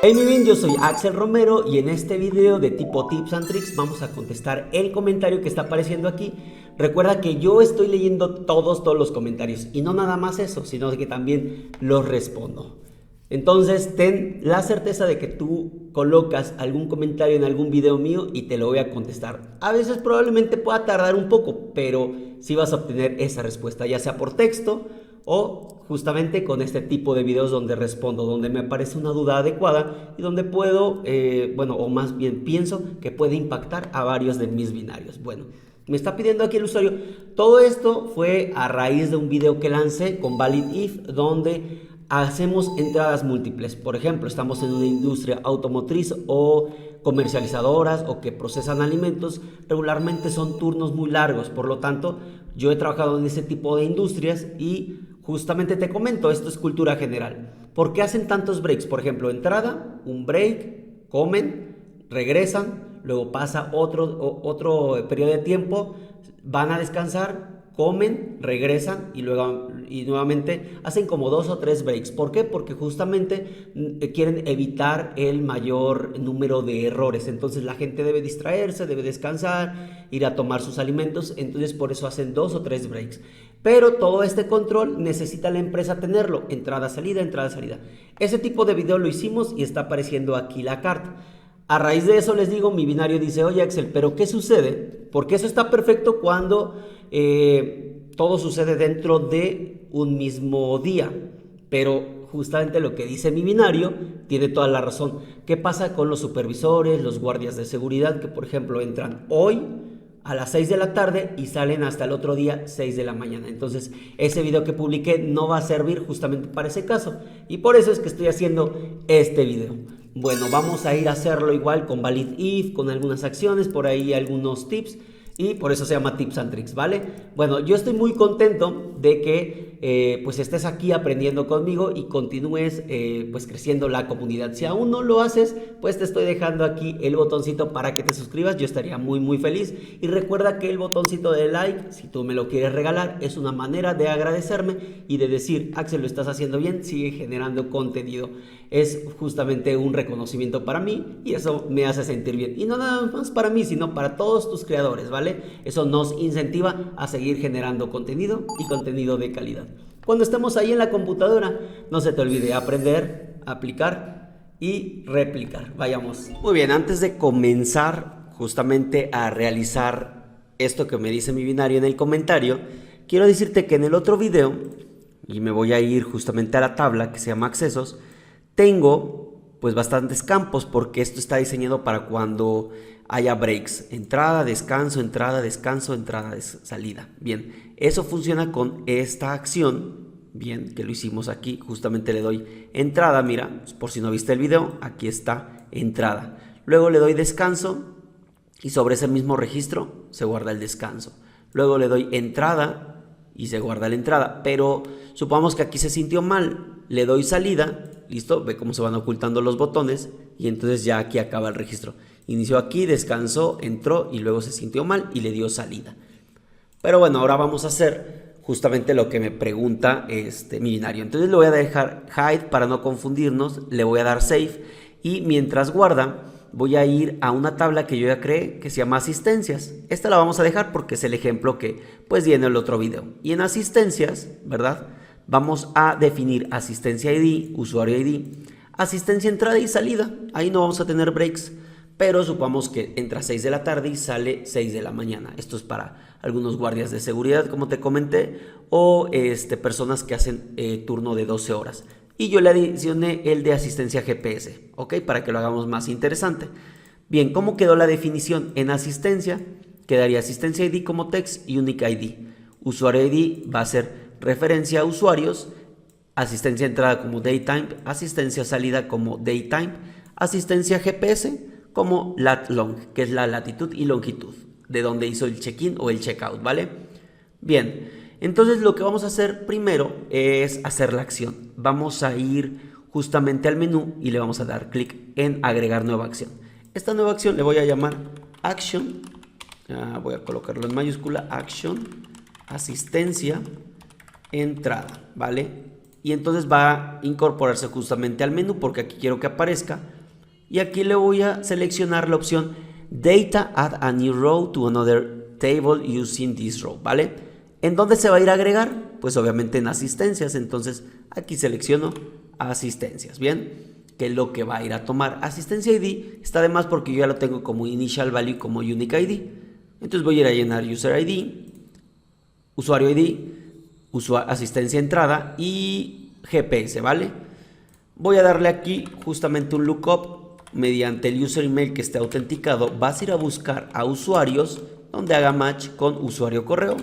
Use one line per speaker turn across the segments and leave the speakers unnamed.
Hey mi bien, yo soy Axel Romero y en este video de tipo Tips and Tricks vamos a contestar el comentario que está apareciendo aquí. Recuerda que yo estoy leyendo todos los comentarios y no nada más eso, sino que también los respondo. Entonces ten la certeza de que tú colocas algún comentario en algún video mío y te lo voy a contestar. A veces probablemente pueda tardar un poco, pero sí vas a obtener esa respuesta, ya sea por texto o justamente con este tipo de videos donde respondo, donde me parece una duda adecuada y donde puedo, o más bien pienso que puede impactar a varios de mis binarios. Bueno, me está pidiendo aquí el usuario. Todo esto fue a raíz de un video que lancé con Valid If, donde hacemos entradas múltiples. Por ejemplo, estamos en una industria automotriz o comercializadoras o que procesan alimentos. Regularmente son turnos muy largos, por lo tanto yo he trabajado en ese tipo de industrias y justamente te comento, esto es cultura general. ¿Por qué hacen tantos breaks? Por ejemplo, entrada, un break, comen, regresan, luego pasa otro periodo de tiempo, van a descansar, comen, regresan y luego y nuevamente hacen como 2 o 3 breaks. ¿Por qué? Porque justamente quieren evitar el mayor número de errores. Entonces la gente debe distraerse, debe descansar, ir a tomar sus alimentos. Entonces por eso hacen 2 o 3 breaks. Pero todo este control necesita la empresa tenerlo. Entrada, salida, entrada, salida. Ese tipo de video lo hicimos y está apareciendo aquí la carta. A raíz de eso les digo, mi binario dice, oye Axel, pero ¿qué sucede? Porque eso está perfecto cuando todo sucede dentro de un mismo día. Pero justamente lo que dice mi binario tiene toda la razón. ¿Qué pasa con los supervisores, los guardias de seguridad que por ejemplo entran hoy a las 6 de la tarde y salen hasta el otro día 6 de la mañana? Entonces ese video que publiqué no va a servir justamente para ese caso y por eso es que estoy haciendo este video. Bueno, vamos a ir a hacerlo igual con Valid If, con algunas acciones, por ahí algunos tips y por eso se llama Tips and Tricks, ¿vale? Bueno, yo estoy muy contento de que pues estés aquí aprendiendo conmigo y continúes pues creciendo la comunidad. Si aún no lo haces, pues te estoy dejando aquí el botoncito para que te suscribas, yo estaría muy feliz. Y recuerda que el botoncito de like, si tú me lo quieres regalar, es una manera de agradecerme y de decir, Axel, lo estás haciendo bien, sigue generando contenido. Es justamente un reconocimiento para mí y eso me hace sentir bien. Y no nada más para mí, sino para todos tus creadores, ¿vale? Eso nos incentiva a seguir generando contenido y contenido de calidad. Cuando estemos ahí en la computadora, no se te olvide aprender, aplicar y replicar. Vayamos. Muy bien, antes de comenzar justamente a realizar esto que me dice mi binario en el comentario, quiero decirte que en el otro video, y me voy a ir justamente a la tabla que se llama accesos, tengo pues bastantes campos porque esto está diseñado para cuando haya breaks, entrada, descanso, entrada, salida. Bien, eso funciona con esta acción, bien, que lo hicimos aquí, justamente le doy entrada, mira, por si no viste el video, aquí está entrada. Luego le doy descanso y sobre ese mismo registro se guarda el descanso. Luego le doy entrada y se guarda la entrada, pero supongamos que aquí se sintió mal, le doy salida, listo, ve cómo se van ocultando los botones y entonces ya aquí acaba el registro. Inició aquí, descansó, entró y luego se sintió mal y le dio salida. Pero bueno, ahora vamos a hacer justamente lo que me pregunta mi binario. Entonces le voy a dejar hide para no confundirnos, le voy a dar save y mientras guarda voy a ir a una tabla que yo ya creé que se llama asistencias. Esta la vamos a dejar porque es el ejemplo que pues viene en el otro video. Y en asistencias, ¿verdad? Vamos a definir asistencia ID, usuario ID, asistencia entrada y salida. Ahí no vamos a tener breaks, pero supongamos que entra a 6 de la tarde y sale 6 de la mañana. Esto es para algunos guardias de seguridad, como te comenté, o personas que hacen turno de 12 horas. Y yo le adicioné el de asistencia GPS, ¿ok? Para que lo hagamos más interesante. Bien, ¿cómo quedó la definición? En asistencia quedaría asistencia ID como text y unique ID. Usuario ID va a ser referencia a usuarios, asistencia entrada como daytime, asistencia salida como daytime, asistencia GPS como lat long, que es la latitud y longitud de donde hizo el check-in o el check-out, ¿vale? Bien, entonces lo que vamos a hacer primero es hacer la acción. Vamos a ir justamente al menú y le vamos a dar clic en agregar nueva acción. Esta nueva acción le voy a llamar action, voy a colocarlo en mayúscula, action, asistencia, entrada, ¿vale? y entonces va a incorporarse justamente al menú porque aquí quiero que aparezca. Y aquí le voy a seleccionar la opción Data Add a New Row to Another Table Using this Row, ¿vale? ¿En dónde se va a ir a agregar? Pues obviamente en asistencias, entonces aquí selecciono asistencias, ¿bien? Que es lo que va a ir a tomar. Asistencia ID está de más porque yo ya lo tengo como Initial Value y como Unique ID. Entonces voy a ir a llenar User ID, Usuario ID, asistencia entrada y GPS, ¿vale? Voy a darle aquí justamente un lookup mediante el user email que esté autenticado. Vas a ir a buscar a usuarios donde haga match con usuario correo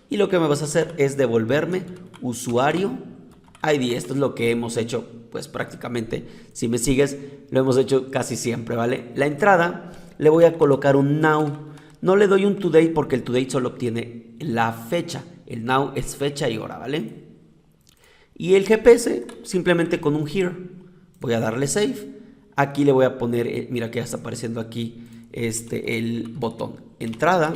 y lo que me vas a hacer es devolverme usuario ID. Esto es lo que hemos hecho pues prácticamente, si me sigues, lo hemos hecho casi siempre, ¿vale? La entrada le voy a colocar un now, no le doy un today porque el today solo obtiene la fecha, el now es fecha y hora, ¿vale? Y el GPS simplemente con un here, voy a darle save, aquí le voy a poner, mira que ya está apareciendo aquí el botón entrada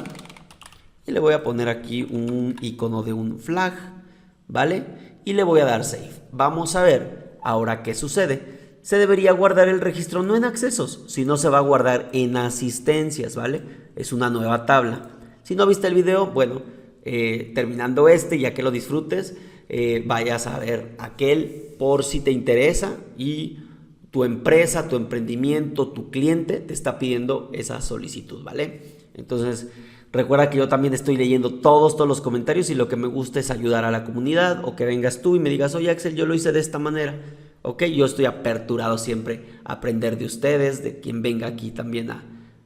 y le voy a poner aquí un icono de un flag, ¿vale? Y le voy a dar save. Vamos a ver ahora qué sucede. Se debería guardar el registro no en accesos, sino se va a guardar en asistencias, ¿vale? Es una nueva tabla. Si no viste el video, bueno, terminando ya que lo disfrutes, vayas a ver aquel por si te interesa y tu empresa, tu emprendimiento, tu cliente te está pidiendo esa solicitud, ¿vale? Entonces, recuerda que yo también estoy leyendo todos los comentarios y lo que me gusta es ayudar a la comunidad o que vengas tú y me digas, oye Axel, yo lo hice de esta manera. Ok, yo estoy aperturado siempre a aprender de ustedes, de quien venga aquí también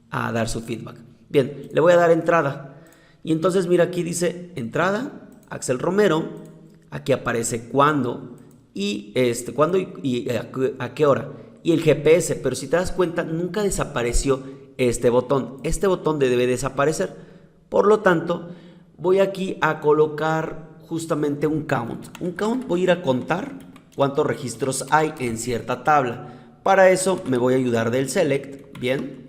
a dar su feedback. Bien, le voy a dar entrada. Y entonces mira aquí dice entrada, Axel Romero, aquí aparece cuándo y cuándo y a qué hora. Y el GPS, pero si te das cuenta nunca desapareció este botón. Este botón debe desaparecer. Por lo tanto, voy aquí a colocar justamente un count. Un count voy a ir a contar cuántos registros hay en cierta tabla. Para eso me voy a ayudar del select, bien.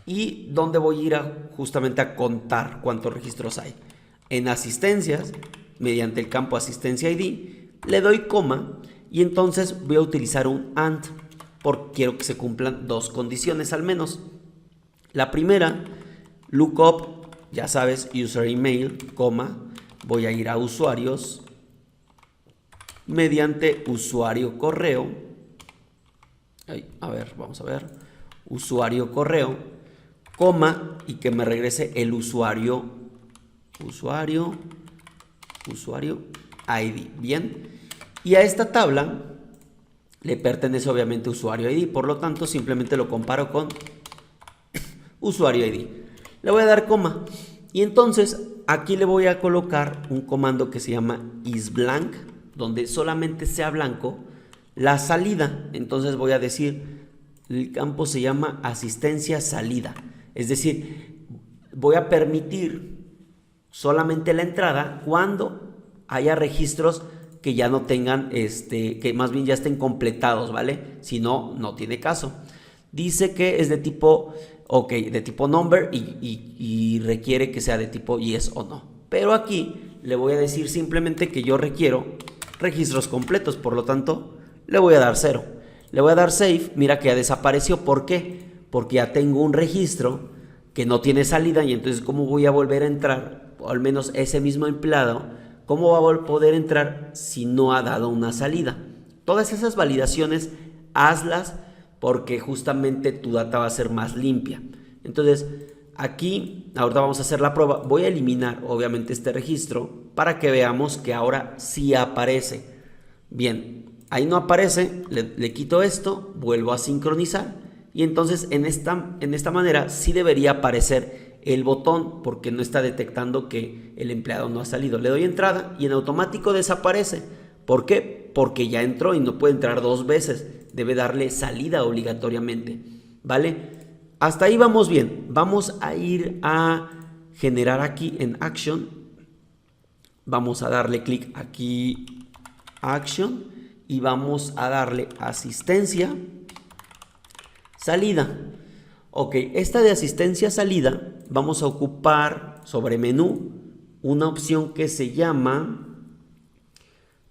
Y donde voy a ir justamente a contar cuántos registros hay. En asistencias, mediante el campo asistencia ID, le doy coma y entonces voy a utilizar un AND porque quiero que se cumplan dos condiciones al menos. La primera, lookup, ya sabes, user email, coma, voy a ir a usuarios mediante usuario correo. A ver, vamos a ver. Usuario correo, coma, y que me regrese el usuario ID. Bien. Y a esta tabla le pertenece obviamente usuario ID. Por lo tanto, simplemente lo comparo con usuario ID. Le voy a dar coma. Y entonces aquí le voy a colocar un comando que se llama isBlank, donde solamente sea blanco la salida. Entonces voy a decir, el campo se llama asistencia salida. Es decir, voy a permitir solamente la entrada cuando haya registros que ya no tengan, que más bien ya estén completados, ¿vale? Si no, no tiene caso. Dice que es de tipo, de tipo number y requiere que sea de tipo yes o no. Pero aquí le voy a decir simplemente que yo requiero registros completos, por lo tanto, le voy a dar 0. Le voy a dar save, mira que ya desapareció. ¿Por qué? Porque ya tengo un registro que no tiene salida y entonces ¿cómo voy a volver a entrar? O al menos ese mismo empleado, ¿cómo va a poder entrar si no ha dado una salida? Todas esas validaciones, hazlas porque justamente tu data va a ser más limpia. Entonces, aquí, ahorita vamos a hacer la prueba. Voy a eliminar, obviamente, este registro para que veamos que ahora sí aparece. Bien, ahí no aparece, le quito esto, vuelvo a sincronizar y entonces en esta manera sí debería aparecer el botón porque no está detectando que el empleado no ha salido. Le doy entrada y en automático desaparece. ¿Por qué? Porque ya entró y no puede entrar dos veces. Debe darle salida obligatoriamente, ¿vale? Hasta ahí vamos bien. Vamos a ir a generar aquí en Action. Vamos a darle clic aquí Action y vamos a darle asistencia salida. Ok, esta de asistencia salida vamos a ocupar sobre menú una opción que se llama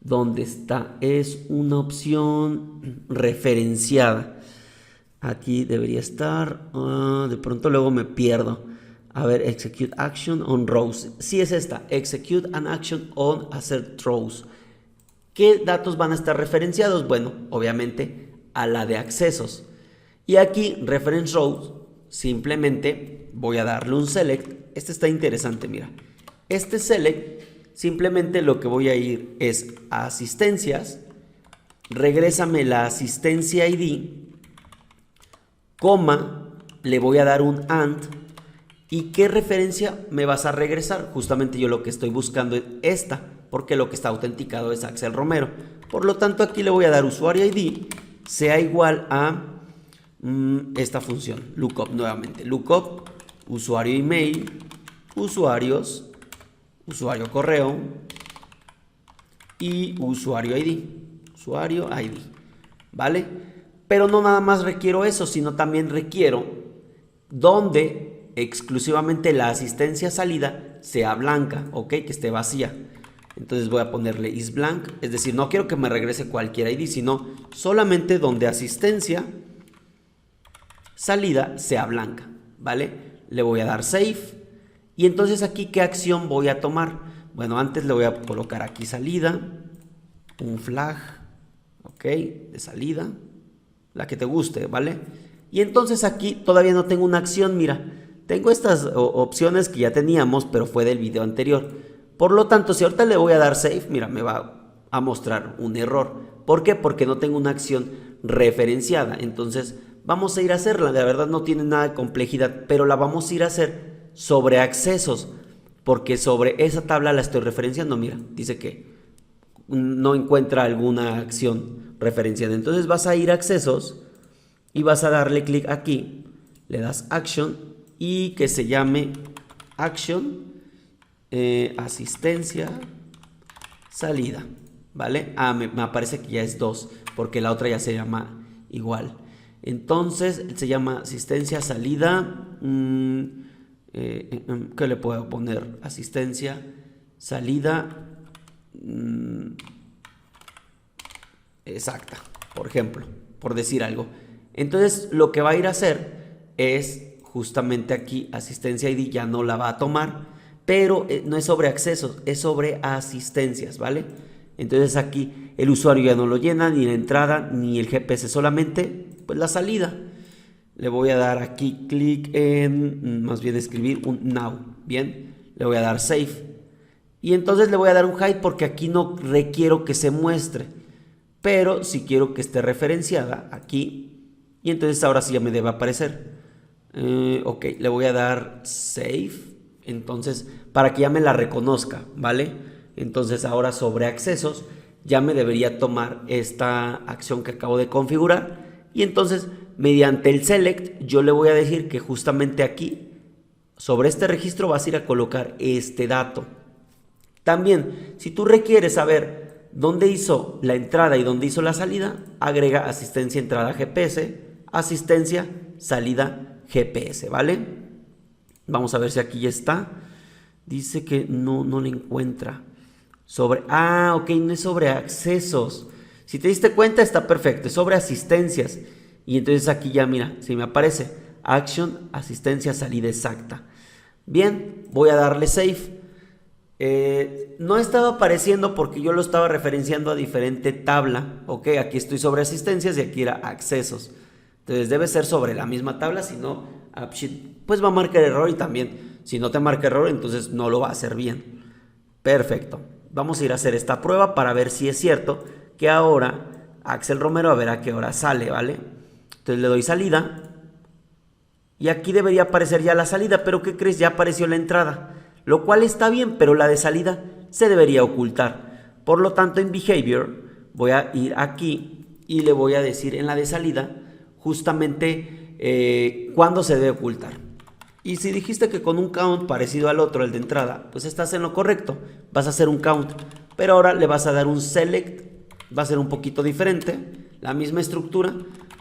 ¿Dónde está? Es una opción referenciada. Aquí debería estar. De pronto luego me pierdo. A ver, execute action on rows. Sí es esta. Execute an action on assert rows. ¿Qué datos van a estar referenciados? Bueno, obviamente a la de accesos. Y aquí, reference rows, simplemente voy a darle un select. Este está interesante, mira. Este select, simplemente lo que voy a ir es a asistencias. Regrésame la asistencia ID, coma, le voy a dar un AND. ¿Y qué referencia me vas a regresar? Justamente yo lo que estoy buscando es esta, porque lo que está autenticado es Axel Romero. Por lo tanto, aquí le voy a dar usuario ID, sea igual a esta función, lookup nuevamente. Lookup, usuario email, usuarios, usuario correo y usuario ID. Usuario ID, ¿vale? Pero no nada más requiero eso, sino también requiero donde exclusivamente la asistencia salida sea blanca, ok, que esté vacía. Entonces voy a ponerle is blank, es decir, no quiero que me regrese cualquier ID, sino solamente donde asistencia salida sea blanca, ¿vale? Le voy a dar save. Y entonces aquí, ¿qué acción voy a tomar? Bueno, antes le voy a colocar aquí salida, un flag, ok, de salida, la que te guste, ¿vale? Y entonces aquí todavía no tengo una acción, mira. Tengo estas opciones que ya teníamos, pero fue del video anterior. Por lo tanto, si ahorita le voy a dar save, mira, me va a mostrar un error. ¿Por qué? Porque no tengo una acción referenciada. Entonces, vamos a ir a hacerla. La verdad no tiene nada de complejidad, pero la vamos a ir a hacer sobre accesos. Porque sobre esa tabla la estoy referenciando. Mira, dice que no encuentra alguna acción referenciada. Entonces vas a ir a accesos y vas a darle clic aquí. Le das action y que se llame action asistencia salida, ¿vale? Me aparece que ya es 2 porque la otra ya se llama igual. Entonces se llama asistencia salida. ¿Qué le puedo poner? Asistencia salida exacta, por ejemplo, por decir algo. Entonces lo que va a ir a hacer es justamente aquí asistencia ID ya no la va a tomar, pero no es sobre accesos, es sobre asistencias, ¿vale? Entonces aquí el usuario ya no lo llena, ni la entrada, ni el GPS, solamente pues la salida. Le voy a dar aquí clic en, más bien escribir un now, bien, le voy a dar save. Y entonces le voy a dar un hide porque aquí no requiero que se muestre, pero si quiero que esté referenciada aquí, y entonces ahora sí ya me debe aparecer. Ok, le voy a dar save, entonces para que ya me la reconozca, ¿vale? Entonces ahora sobre accesos ya me debería tomar esta acción que acabo de configurar y entonces mediante el select yo le voy a decir que justamente aquí sobre este registro vas a ir a colocar este dato. También, si tú requieres saber dónde hizo la entrada y dónde hizo la salida, agrega asistencia entrada GPS, asistencia salida GPS, ¿vale? Vamos a ver si aquí ya está. Dice que no le encuentra. Ok, no es sobre accesos. Si te diste cuenta está perfecto, es sobre asistencias. Y entonces aquí ya mira, si me aparece action, asistencia, salida exacta. Bien, voy a darle save. No estaba apareciendo porque yo lo estaba referenciando a diferente tabla. Ok, aquí estoy sobre asistencias y aquí era accesos. Entonces debe ser sobre la misma tabla, si no, AppSheet pues va a marcar error y también si no te marca error entonces no lo va a hacer bien. Perfecto, vamos a ir a hacer esta prueba para ver si es cierto que ahora Axel Romero a ver a qué hora sale, ¿vale? Entonces le doy salida y aquí debería aparecer ya la salida, pero ¿qué crees? Ya apareció la entrada, lo cual está bien, pero la de salida se debería ocultar. Por lo tanto en Behavior voy a ir aquí y le voy a decir en la de salida justamente cuándo se debe ocultar. Y si dijiste que con un count parecido al otro, el de entrada, pues estás en lo correcto, vas a hacer un count, pero ahora le vas a dar un select, va a ser un poquito diferente, la misma estructura,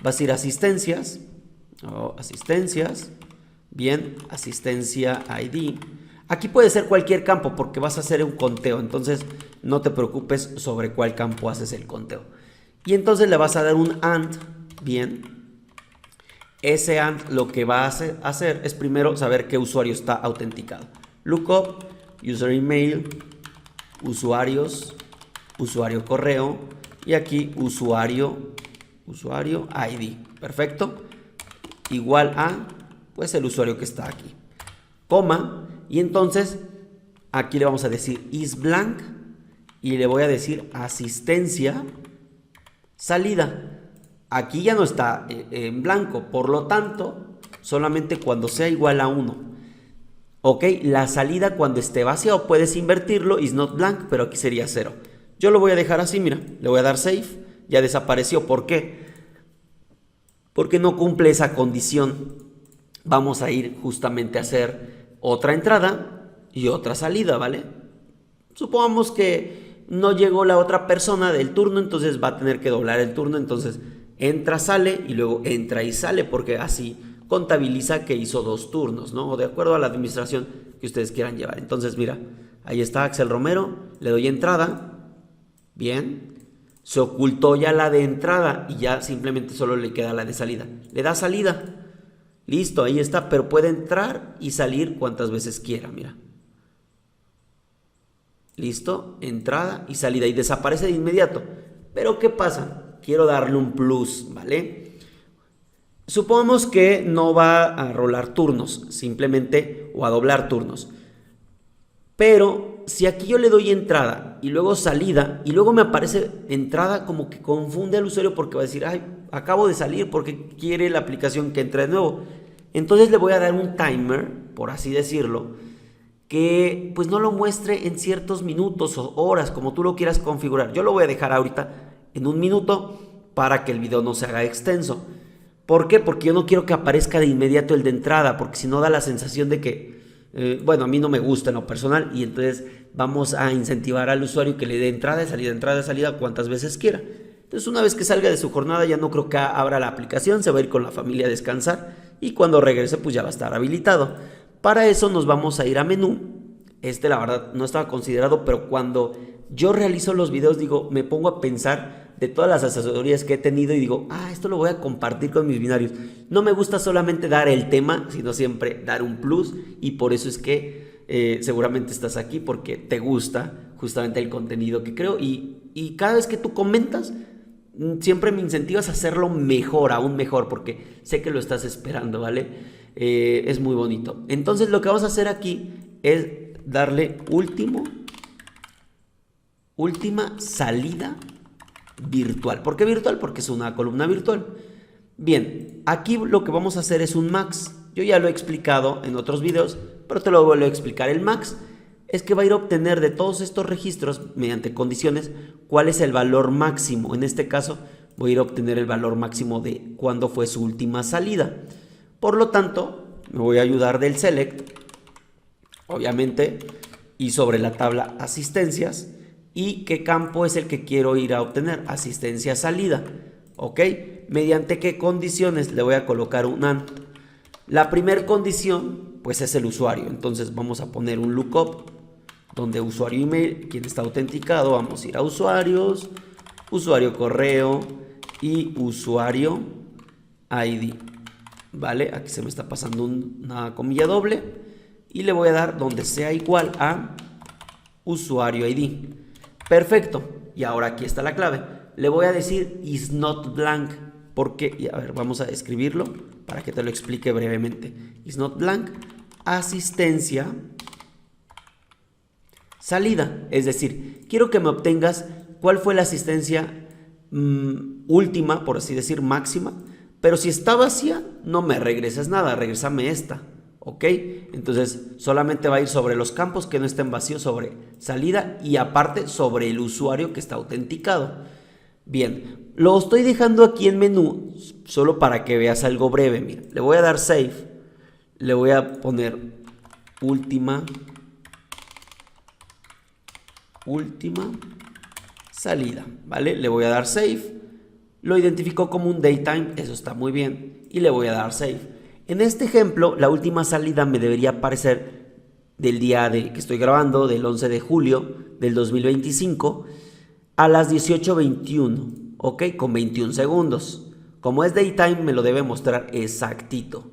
vas a ir a asistencias, bien, asistencia ID, aquí puede ser cualquier campo porque vas a hacer un conteo, entonces no te preocupes sobre cuál campo haces el conteo. Y entonces le vas a dar un AND, bien. Ese AND lo que va a hacer es primero saber qué usuario está autenticado. Lookup, user email, usuarios, usuario correo y aquí usuario ID. Perfecto. Igual a pues el usuario que está aquí. Coma. Y entonces aquí le vamos a decir isBlank y le voy a decir asistencia salida. Aquí ya no está en blanco, por lo tanto, solamente cuando sea igual a 1. Ok, la salida cuando esté vacío puedes invertirlo, is not blank, pero aquí sería 0. Yo lo voy a dejar así, mira, le voy a dar save, ya desapareció. ¿Por qué? Porque no cumple esa condición. Vamos a ir justamente a hacer otra entrada y otra salida, ¿vale? Supongamos que no llegó la otra persona del turno, entonces va a tener que doblar el turno, entonces entra, sale y luego entra y sale, porque así contabiliza que hizo 2 turnos, ¿no? O de acuerdo a la administración que ustedes quieran llevar. Entonces, mira, ahí está Axel Romero, le doy entrada, bien, se ocultó ya la de entrada y ya simplemente solo le queda la de salida. Le da salida, listo, ahí está, pero puede entrar y salir cuantas veces quiera, mira. Listo, entrada y salida y desaparece de inmediato. Pero ¿qué pasa? Quiero darle un plus, ¿vale? Supongamos que no va a rolar turnos, simplemente, o a doblar turnos. Pero si aquí yo le doy entrada y luego salida y luego me aparece entrada, como que confunde al usuario porque va a decir, ay, acabo de salir porque quiere la aplicación que entre de nuevo. Entonces le voy a dar un timer, por así decirlo, que pues no lo muestre en ciertos minutos o horas, como tú lo quieras configurar. Yo lo voy a dejar ahorita en 1 minuto para que el video no se haga extenso. ¿Por qué? Porque yo no quiero que aparezca de inmediato el de entrada, porque si no da la sensación de que, bueno, a mí no me gusta en lo personal y entonces vamos a incentivar al usuario que le dé entrada y salida cuantas veces quiera. Entonces una vez que salga de su jornada ya no creo que abra la aplicación, se va a ir con la familia a descansar y cuando regrese pues ya va a estar habilitado. Para eso nos vamos a ir a menú. La verdad no estaba considerado, pero cuando yo realizo los videos digo, me pongo a pensar de todas las asesorías que he tenido y digo, esto lo voy a compartir con mis binarios. No me gusta solamente dar el tema, sino siempre dar un plus y por eso es que seguramente estás aquí porque te gusta justamente el contenido que creo y cada vez que tú comentas siempre me incentivas a hacerlo mejor, aún mejor, porque sé que lo estás esperando, ¿vale? Es muy bonito. Entonces lo que vamos a hacer aquí es darle última salida virtual. ¿Por qué virtual? Porque es una columna virtual. Bien, aquí lo que vamos a hacer es un max. Yo ya lo he explicado en otros videos, pero te lo vuelvo a explicar. El max es que va a ir a obtener de todos estos registros, mediante condiciones, cuál es el valor máximo. En este caso, voy a ir a obtener el valor máximo de cuándo fue su última salida. Por lo tanto, me voy a ayudar del select, obviamente, y sobre la tabla asistencias, y qué campo es el que quiero ir a obtener, asistencia salida, ¿ok? Mediante qué condiciones le voy a colocar un AND. La primera condición, pues es el usuario, entonces vamos a poner un lookup, donde usuario email, quien está autenticado, vamos a ir a usuarios, usuario correo y usuario ID. ¿Vale? Aquí se me está pasando una comilla doble y le voy a dar donde sea igual a usuario ID. Perfecto. Y ahora aquí está la clave. Le voy a decir is not blank porque, y a ver, vamos a escribirlo para que te lo explique brevemente. Is not blank, asistencia salida. Es decir, quiero que me obtengas cuál fue la asistencia última, por así decir, máxima. Pero si está vacía, no me regreses nada, regrésame esta, ¿ok? Entonces solamente va a ir sobre los campos que no estén vacíos, sobre salida y aparte sobre el usuario que está autenticado. Bien, lo estoy dejando aquí en menú solo para que veas algo breve. Mira, le voy a dar save, le voy a poner última salida, ¿vale? Le voy a dar save. Lo identificó como un daytime, eso está muy bien, y le voy a dar save. En este ejemplo, la última salida me debería aparecer del día que estoy grabando, del 11 de julio del 2025, a las 18:21, ¿ok? Con 21 segundos. Como es daytime, me lo debe mostrar exactito.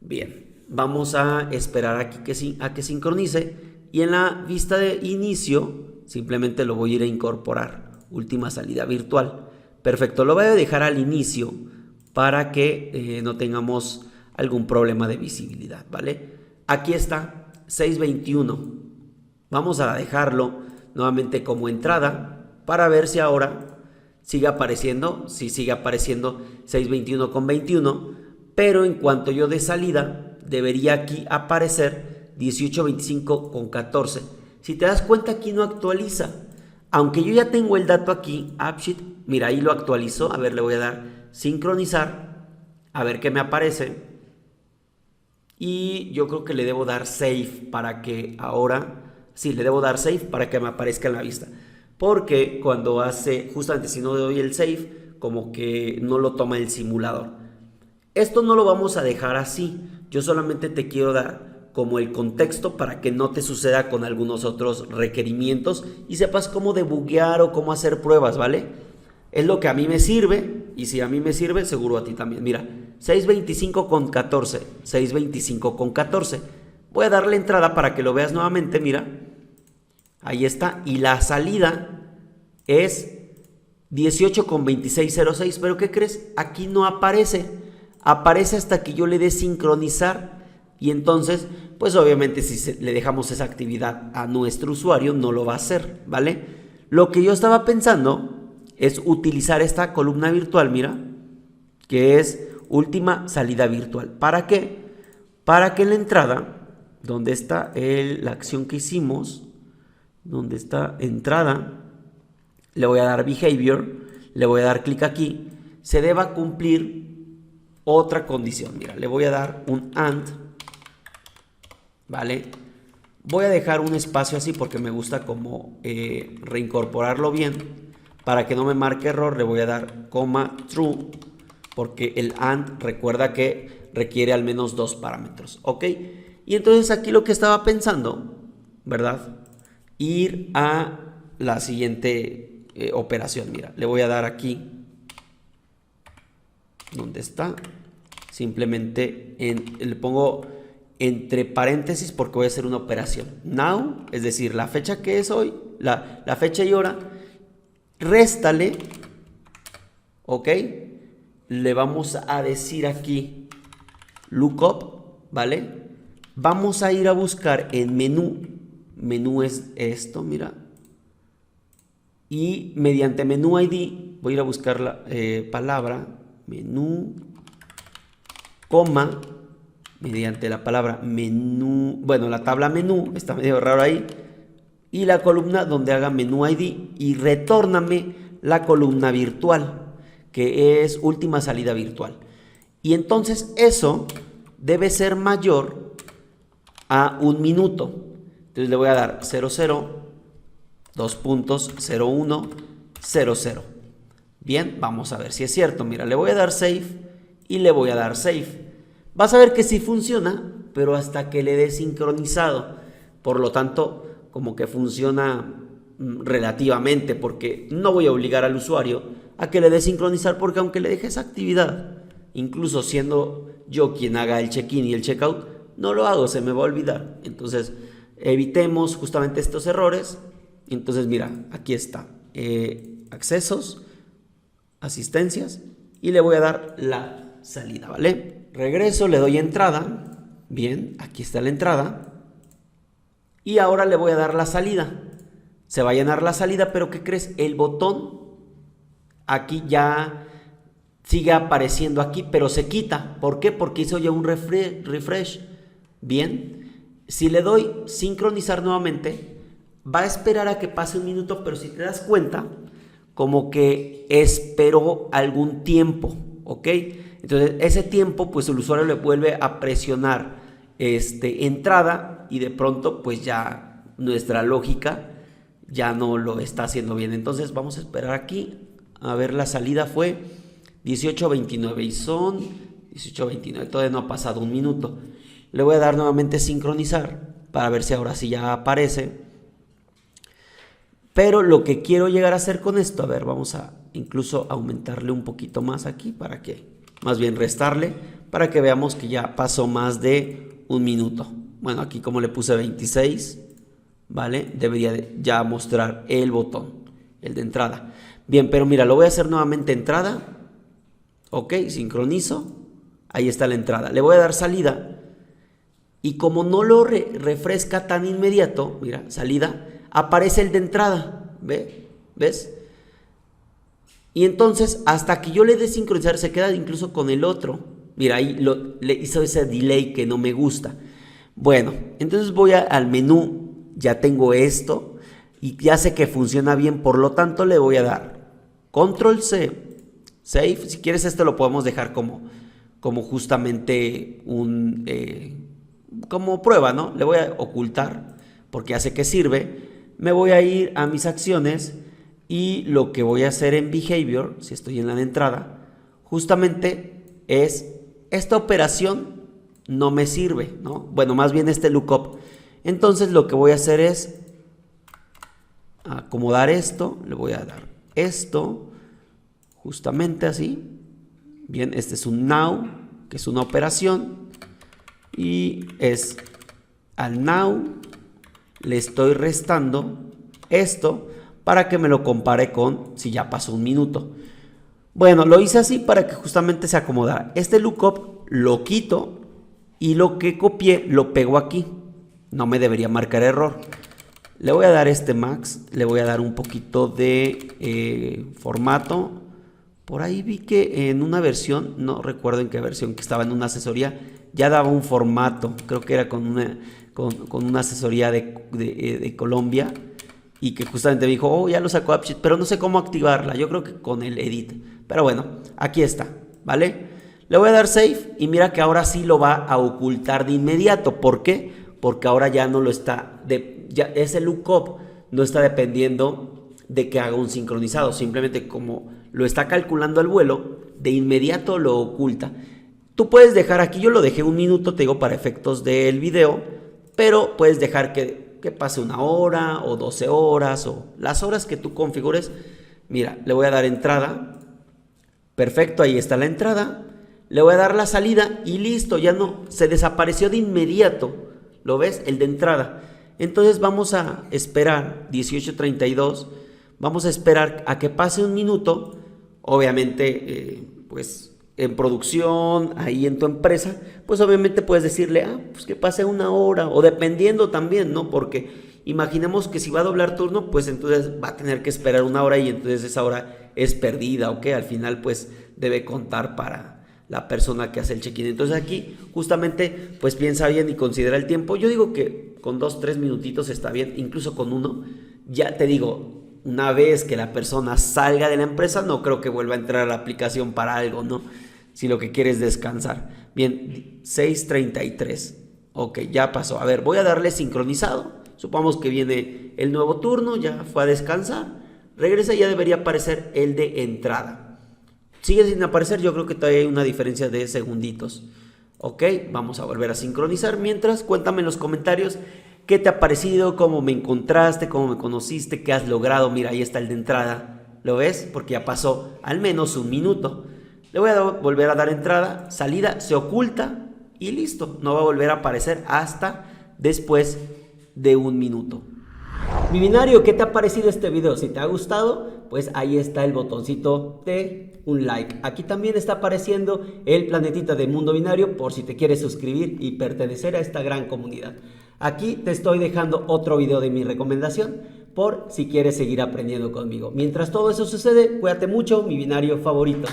Bien, vamos a esperar aquí a que sincronice, y en la vista de inicio simplemente lo voy a ir a incorporar, última salida virtual. Perfecto, lo voy a dejar al inicio para que no tengamos algún problema de visibilidad, ¿vale? Aquí está, 6:21. Vamos a dejarlo nuevamente como entrada para ver si ahora sigue apareciendo. Si sigue apareciendo 6:21 con 21, pero en cuanto yo de salida debería aquí aparecer 18:25 con 14. Si te das cuenta, aquí no actualiza, aunque yo ya tengo el dato aquí, AppSheet, mira, ahí lo actualizó. A ver, le voy a dar sincronizar, a ver qué me aparece, y yo creo que le debo dar save para que ahora, sí, le debo dar save para que me aparezca en la vista, porque cuando hace, justamente si no le doy el save, como que no lo toma el simulador. Esto no lo vamos a dejar así, yo solamente te quiero dar como el contexto para que no te suceda con algunos otros requerimientos y sepas cómo debuguear o cómo hacer pruebas, ¿vale? Es lo que a mí me sirve, y si a mí me sirve, seguro a ti también. Mira, 6:25 con 14, 6:25 con 14. Voy a darle entrada para que lo veas nuevamente, mira. Ahí está, y la salida es 18 con 26:06, pero ¿qué crees? Aquí no aparece. Aparece hasta que yo le dé sincronizar, y entonces, pues obviamente si le dejamos esa actividad a nuestro usuario, no lo va a hacer, ¿vale? Lo que yo estaba pensando es utilizar esta columna virtual, mira, que es última salida virtual. ¿Para qué? Para que en la entrada, donde está la acción que hicimos, donde está entrada, le voy a dar behavior, le voy a dar clic aquí, se deba cumplir otra condición. Mira, le voy a dar un AND, ¿vale? Voy a dejar un espacio así porque me gusta como reincorporarlo bien. Para que no me marque error, le voy a dar coma true, porque el AND recuerda que requiere al menos 2 parámetros, ¿ok? Y entonces aquí lo que estaba pensando, ¿verdad? Ir a la siguiente operación. Mira, le voy a dar aquí, ¿dónde está? Simplemente le pongo entre paréntesis porque voy a hacer una operación. Now, es decir, la fecha que es hoy, la fecha y hora, réstale, ¿ok? Le vamos a decir aquí lookup, ¿vale? Vamos a ir a buscar en menú es esto, mira, y mediante menú ID voy a ir a buscar la palabra menú, coma, mediante la palabra menú, bueno, la tabla menú, está medio raro ahí, y la columna donde haga menú ID, y retórname la columna virtual, que es última salida virtual. Y entonces eso debe ser mayor a 1 minuto. Entonces le voy a dar 00, 2.01, 00. Bien, vamos a ver si es cierto. Mira, le voy a dar save y le voy a dar save. Vas a ver que sí funciona, pero hasta que le dé sincronizado. Por lo tanto, como que funciona relativamente, porque no voy a obligar al usuario a que le dé sincronizar, porque aunque le deje esa actividad, incluso siendo yo quien haga el check-in y el check-out, no lo hago, se me va a olvidar. Entonces, evitemos justamente estos errores. Entonces, mira, aquí está, accesos, asistencias, y le voy a dar la salida, ¿vale? Regreso, le doy entrada. Bien, aquí está la entrada. Y ahora le voy a dar la salida. Se va a llenar la salida, pero ¿qué crees? El botón aquí ya sigue apareciendo aquí, pero se quita. ¿Por qué? Porque hizo ya un refresh. Bien, si le doy sincronizar nuevamente, va a esperar a que pase 1 minuto, pero si te das cuenta, como que esperó algún tiempo, ¿ok? Entonces ese tiempo, pues el usuario le vuelve a presionar entrada, y de pronto pues ya nuestra lógica ya no lo está haciendo bien. Entonces vamos a esperar aquí. A ver, la salida fue 18:29 y son 18:29, todavía no ha pasado 1 minuto. Le voy a dar nuevamente sincronizar para ver si ahora sí ya aparece. Pero lo que quiero llegar a hacer con esto, a ver, vamos a incluso aumentarle un poquito más aquí para que, más bien restarle, para que veamos que ya pasó más de un minuto. Bueno, aquí como le puse 26, ¿vale? Debería ya mostrar el botón, el de entrada. Bien, pero mira, lo voy a hacer nuevamente entrada. Ok, sincronizo. Ahí está la entrada. Le voy a dar salida. Y como no lo refresca tan inmediato, mira, salida, aparece el de entrada. ¿Ves? Y entonces, hasta que yo le dé sincronizar, se queda incluso con el otro. Mira, ahí le hizo ese delay que no me gusta. Bueno, entonces voy al menú, ya tengo esto y ya sé que funciona bien, por lo tanto le voy a dar Control C, Save. Si quieres esto lo podemos dejar como justamente como prueba, ¿no? Le voy a ocultar porque ya sé que sirve. Me voy a ir a mis acciones y lo que voy a hacer en Behavior, si estoy en la entrada, justamente es esta operación. No me sirve, ¿no? Bueno, más bien este lookup. Entonces lo que voy a hacer es acomodar esto. Le voy a dar esto, justamente así. Bien, este es un now, que es una operación. Y es al now le estoy restando esto para que me lo compare con si ya pasó un minuto. Bueno, lo hice así para que justamente se acomodara. Este lookup lo quito. Y lo que copié lo pego aquí. No me debería marcar error. Le voy a dar este max. Le voy a dar un poquito de formato. Por ahí vi que en una versión, no recuerdo en qué versión, que estaba en una asesoría, ya daba un formato. Creo que era con una asesoría de Colombia. Y que justamente me dijo, oh, ya lo sacó AppSheet, pero no sé cómo activarla. Yo creo que con el edit. Pero bueno, aquí está, ¿vale? Le voy a dar Save y mira que ahora sí lo va a ocultar de inmediato. ¿Por qué? Porque ahora ya no lo está, ese lookup no está dependiendo de que haga un sincronizado. Simplemente como lo está calculando el vuelo, de inmediato lo oculta. Tú puedes dejar aquí, yo lo dejé un minuto, te digo, para efectos del video, pero puedes dejar que pase 1 hora o 12 horas o las horas que tú configures. Mira, le voy a dar entrada. Perfecto, ahí está la entrada. Le voy a dar la salida y listo, ya no, se desapareció de inmediato. ¿Lo ves? El de entrada. Entonces vamos a esperar 18:32. Vamos a esperar a que pase un minuto. Obviamente, pues en producción, ahí en tu empresa, pues obviamente puedes decirle, pues que pase 1 hora, o dependiendo también, ¿no? Porque imaginemos que si va a doblar turno, pues entonces va a tener que esperar 1 hora y entonces esa hora es perdida, ¿ok? Al final, pues debe contar para la persona que hace el check-in. Entonces aquí justamente pues piensa bien y considera el tiempo. Yo digo que con 2-3 minutitos está bien, incluso con 1. Ya te digo, una vez que la persona salga de la empresa, no creo que vuelva a entrar a la aplicación para algo, ¿no? Si lo que quiere es descansar. Bien, 6:33. Ok, ya pasó. A ver, voy a darle sincronizado. Supongamos que viene el nuevo turno, ya fue a descansar. Regresa y ya debería aparecer el de entrada. Sigue sin aparecer, yo creo que todavía hay una diferencia de segunditos. Ok, vamos a volver a sincronizar. Mientras, cuéntame en los comentarios qué te ha parecido, cómo me encontraste, cómo me conociste, qué has logrado. Mira, ahí está el de entrada. ¿Lo ves? Porque ya pasó al menos un minuto. Le voy a volver a dar entrada, salida, se oculta y listo. No va a volver a aparecer hasta después de un minuto. Mi binario, ¿qué te ha parecido este video? Si te ha gustado, pues ahí está el botoncito de un like. Aquí también está apareciendo el planetita de Mundo Binario por si te quieres suscribir y pertenecer a esta gran comunidad. Aquí te estoy dejando otro video de mi recomendación por si quieres seguir aprendiendo conmigo. Mientras todo eso sucede, cuídate mucho, mi binario favorito.